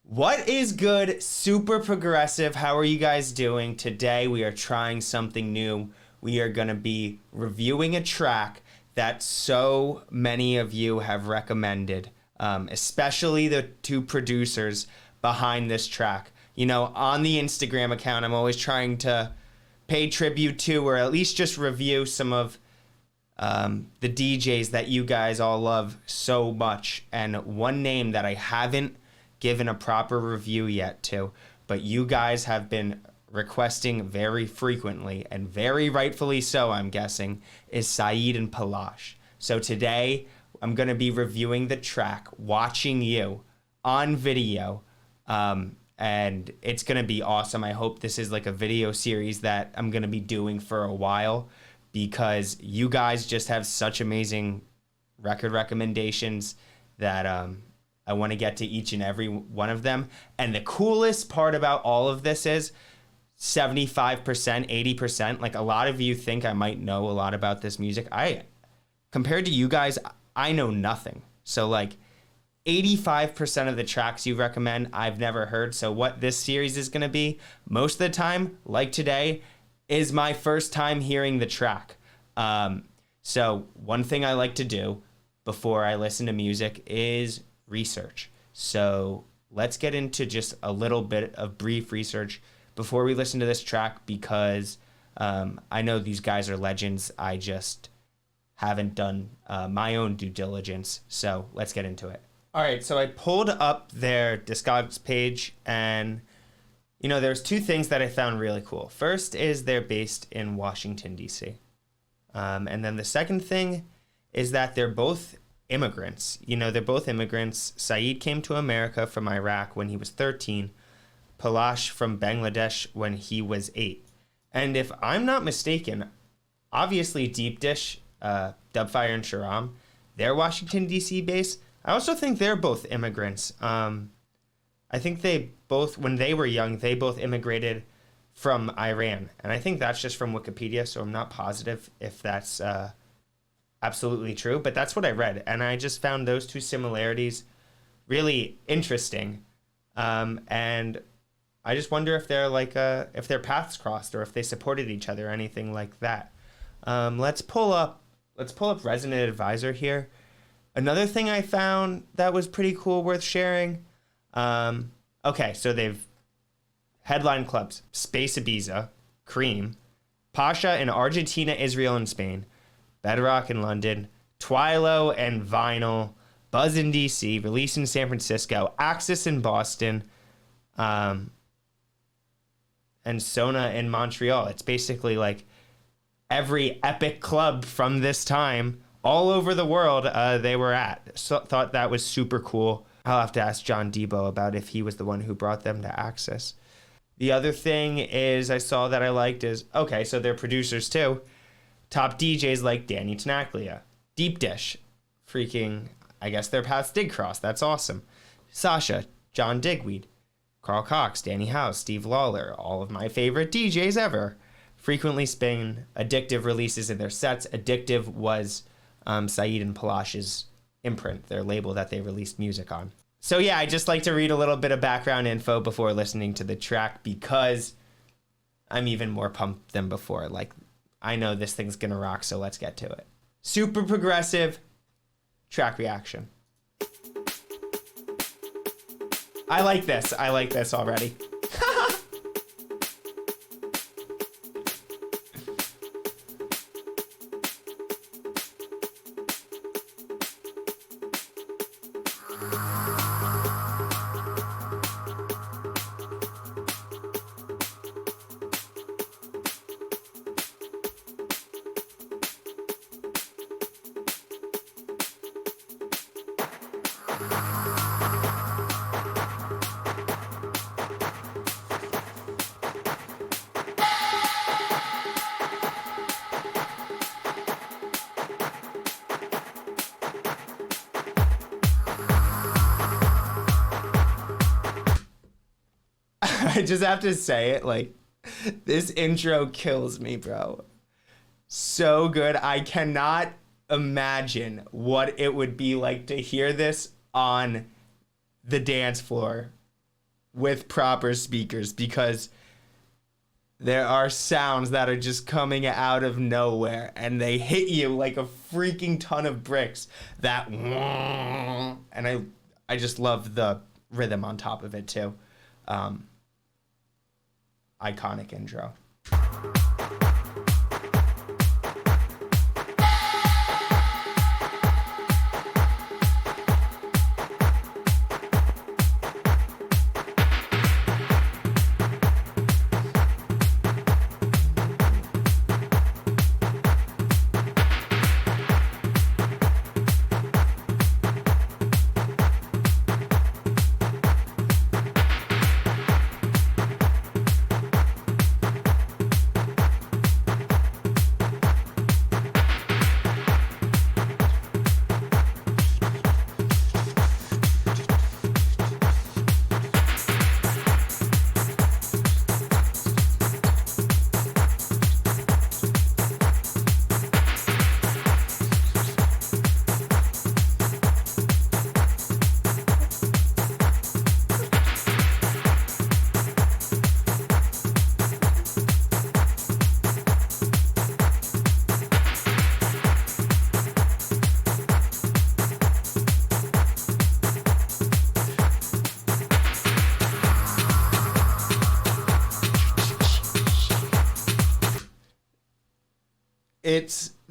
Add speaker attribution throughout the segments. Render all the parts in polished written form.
Speaker 1: What is good? Super progressive. How are you guys doing? Today we are trying something new. We are going to be reviewing a track that so many of you have recommended, especially the two producers behind this track. You know, on the Instagram account, I'm always trying to pay tribute to, or at least just review some of the DJs that you guys all love so much. And one name that I haven't given a proper review yet to, but you guys have been requesting very frequently, and very rightfully so, I'm guessing, is Saeed and Palash. So today, I'm going to be reviewing the track Watching You on video, and it's going to be awesome. I hope this is like a video series that I'm going to be doing for a while, because you guys just have such amazing record recommendations that I want to get to each and every one of them. And the coolest part about all of this is 75%, 80%. Like, a lot of you think I might know a lot about this music. Compared to you guys, I know nothing. So like 85% of the tracks you recommend, I've never heard. So what this series is going to be, most of the time, like today, is my first time hearing the track. So one thing I like to do before I listen to music is research. So let's get into just a little bit of brief research before we listen to this track, because I know these guys are legends. I just haven't done my own due diligence. So let's get into it. All right, so I pulled up their Discogs page, and you know, there's two things that I found really cool. First is they're based in Washington, D.C. And then the second thing is that they're both immigrants. You know, they're both immigrants. Saeed came to America from Iraq when he was 13. Palash from Bangladesh when he was 8. And if I'm not mistaken, obviously Deep Dish, Dubfire and Sharam, they're Washington, D.C. based. I also think they're both immigrants. I think they both, when they were young, they both immigrated from Iran. And I think that's just from Wikipedia, so I'm not positive if that's absolutely true, but that's what I read. And I just found those two similarities really interesting. And I just wonder if they're like, if their paths crossed, or if they supported each other or anything like that. Let's pull up Resident Advisor here. Another thing I found that was pretty cool, worth sharing. Okay, so they've headline clubs: Space Ibiza, Cream, Pasha in Argentina, Israel, and Spain, Bedrock in London, Twilo and Vinyl, Buzz in DC, Release in San Francisco, Axis in Boston, and Sona in Montreal. It's basically like every epic club from this time all over the world they were at. So thought that was super cool. I'll have to ask John Debo about if he was the one who brought them to Axis. The other thing is I saw that I liked is, okay, so they're producers too. Top DJs like Danny Tenaglia, Deep Dish, freaking, I guess their paths did cross. That's awesome. Sasha, John Digweed, Carl Cox, Danny House, Steve Lawler, all of my favorite DJs ever. Frequently spin addictive releases in their sets. Addictive was Saeed and Palash's imprint, their label that they released music on. So yeah, I just like to read a little bit of background info before listening to the track, because I'm even more pumped than before. Like, I know this thing's gonna rock, so let's get to it. Super progressive track reaction. I like this already. I just have to say it, like, this intro kills me, bro. So good. I cannot imagine what it would be like to hear this on the dance floor with proper speakers, because there are sounds that are just coming out of nowhere and they hit you like a freaking ton of bricks. That and I just love the rhythm on top of it too. Iconic intro.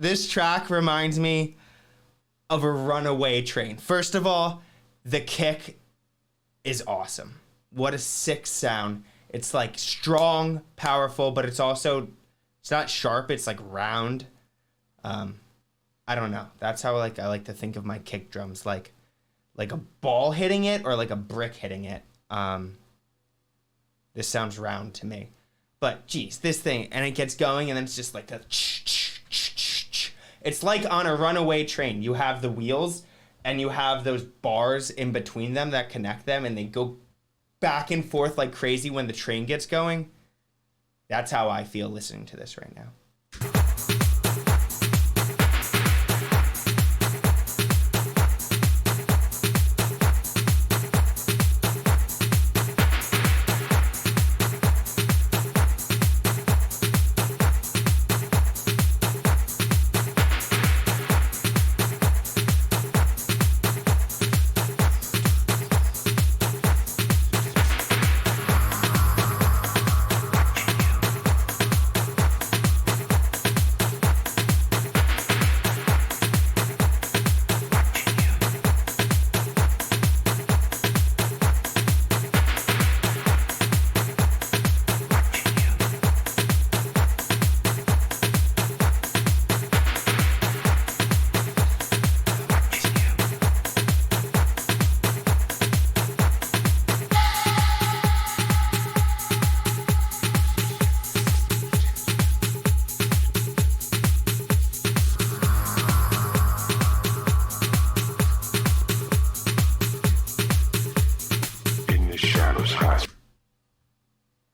Speaker 1: This track reminds me of a runaway train. First of all, the kick is awesome. What a sick sound. It's like strong, powerful, but it's not sharp, it's like round. I don't know. That's how I like to think of my kick drums, like a ball hitting it or like a brick hitting it. This sounds round to me. But geez, this thing, and it gets going and then it's just like the it's like on a runaway train. You have the wheels and you have those bars in between them that connect them, and they go back and forth like crazy when the train gets going. That's how I feel listening to this right now.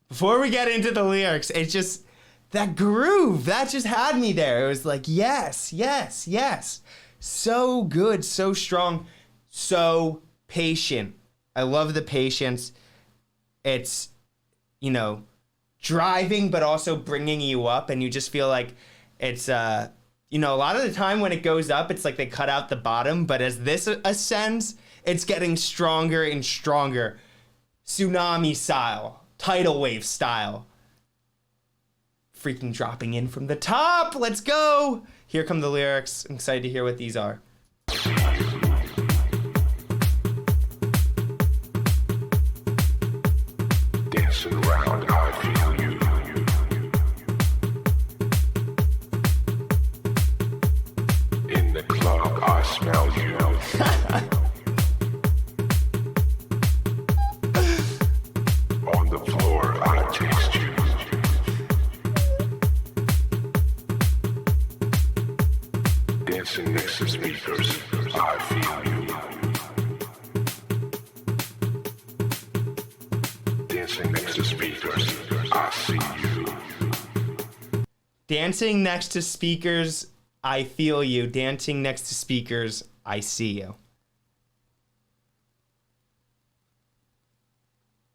Speaker 1: Before we get into the lyrics, it's just that groove that just had me there. It was like, yes, yes, yes. So good, so strong, so patient. I love the patience. It's, driving, but also bringing you up, and you just feel like it's, a lot of the time when it goes up, it's like they cut out the bottom, but as this ascends, it's getting stronger and stronger. Tsunami style. Tidal wave style. Freaking dropping in from the top. Let's go. Here come the lyrics. I'm excited to hear what these are.
Speaker 2: Dancing around, I feel you. In the club, I smell you. Dancing next to speakers, I feel you. Dancing next to speakers, I see you.
Speaker 1: Dancing next to speakers, I feel you. Dancing next to speakers, I see you.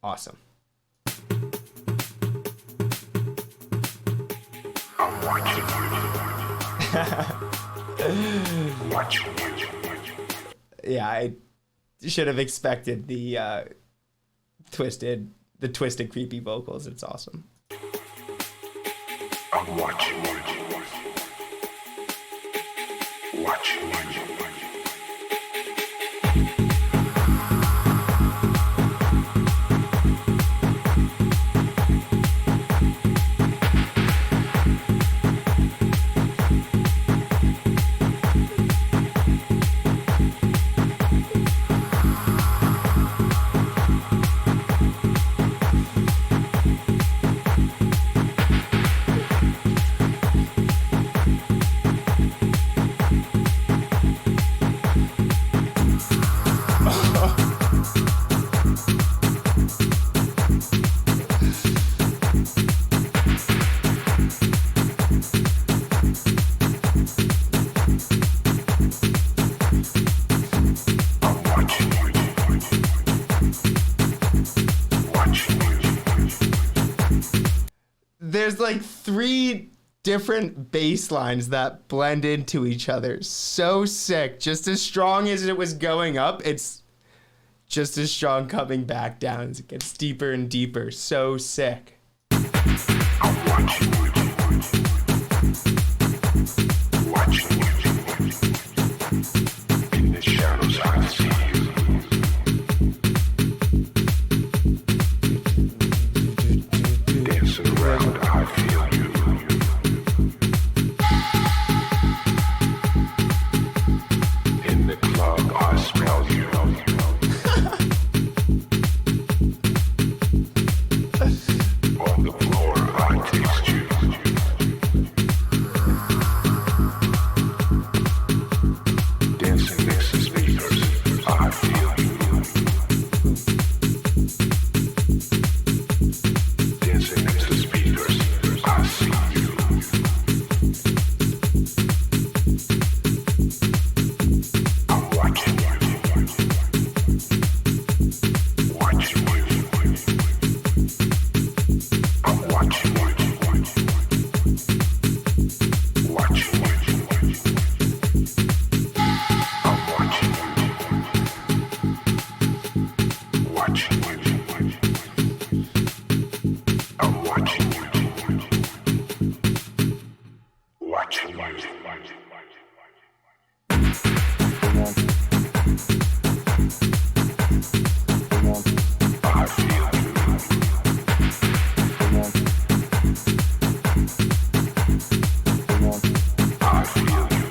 Speaker 1: Awesome.
Speaker 2: I'm watching you. Watching you.
Speaker 1: Yeah, I should have expected the twisted creepy vocals. It's awesome.
Speaker 2: I'm watching you. Watching you.
Speaker 1: There's like 3 different bass lines that blend into each other. So sick. Just as strong as it was going up, it's just as strong coming back down as it gets deeper and deeper. So sick.
Speaker 2: I'm watching you. Watching you. In the shadows I see you. Dancing around I feel you. In the club I smell you. On the floor I taste you. Dancing next to speakers I feel you. Dancing next to speakers I see you. I'm watching you. Watching you. I'm watching you. Watching you. I'm watching you. Watching you. I'm watching you. Watching you. I feel you. I feel you.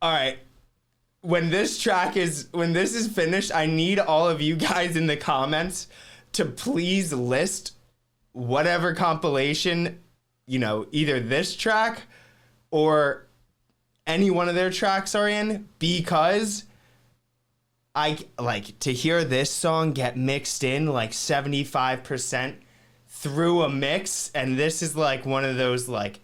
Speaker 1: All right. When this is finished, I need all of you guys in the comments to please list whatever compilation, either this track or any one of their tracks are in, because I like to hear this song get mixed in like 75% through a mix, and this is like one of those like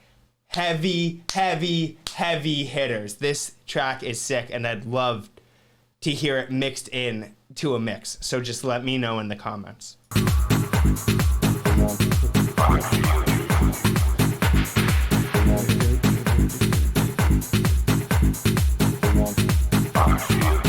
Speaker 1: heavy hitters. This track is sick, and I'd love to hear it mixed in to a mix. So just let me know in the comments.
Speaker 2: I feel you. I feel you.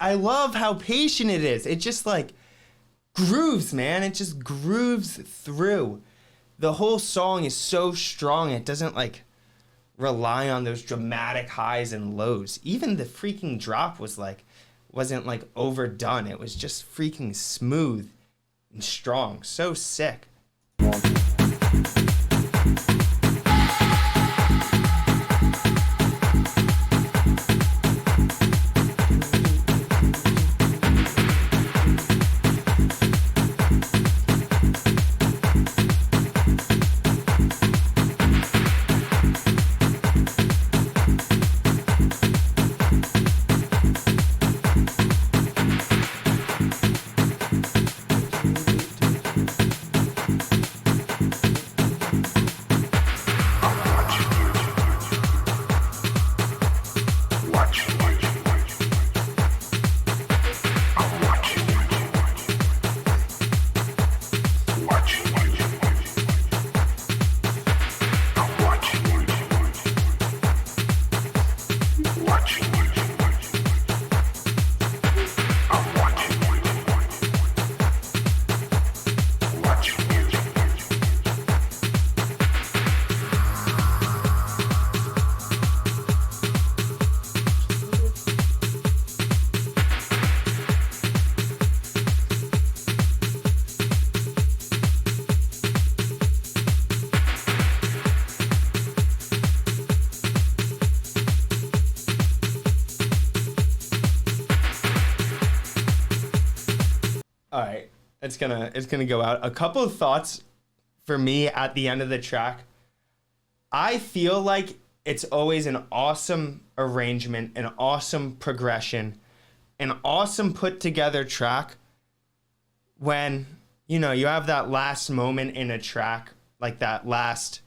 Speaker 1: I love how patient it is. It just like grooves, man. It just grooves through. The whole song is so strong. It doesn't like rely on those dramatic highs and lows. Even the freaking drop wasn't like overdone. It was just freaking smooth and strong. So sick. All right, it's gonna go out. A couple of thoughts for me at the end of the track. I feel like it's always an awesome arrangement, an awesome progression, an awesome put together track when, you know, you have that last moment in a track, like that last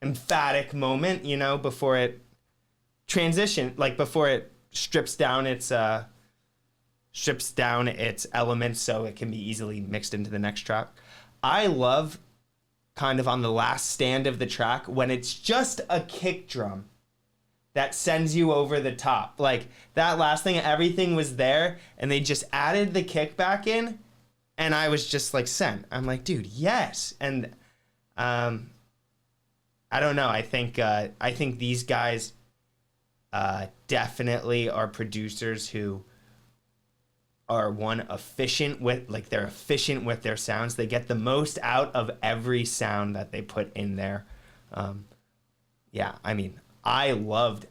Speaker 1: emphatic moment, you know, before it before it strips down its elements so it can be easily mixed into the next track. I love kind of on the last stand of the track when it's just a kick drum that sends you over the top. Like that last thing, everything was there and they just added the kick back in and I was just like sent. I'm like, dude, yes. And I don't know. I think these guys definitely are producers who are efficient with their sounds. They get the most out of every sound that they put in there. Yeah, I mean, I loved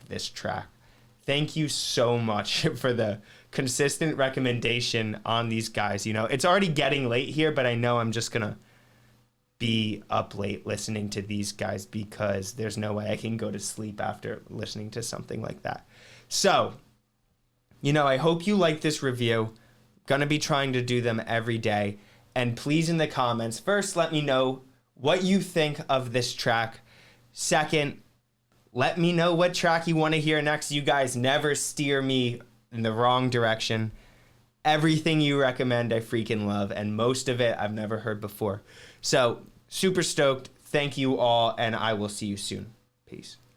Speaker 1: this track. Thank you so much for the consistent recommendation on these guys. You know, it's already getting late here, but I know I'm just gonna be up late listening to these guys because there's no way I can go to sleep after listening to something like that. So, you know, I hope you like this review. Gonna be trying to do them every day. And please, in the comments, first, let me know what you think of this track. Second, let me know what track you want to hear next. You guys never steer me in the wrong direction. Everything you recommend, I freaking love. And most of it I've never heard before. So, super stoked. Thank you all, and I will see you soon. Peace.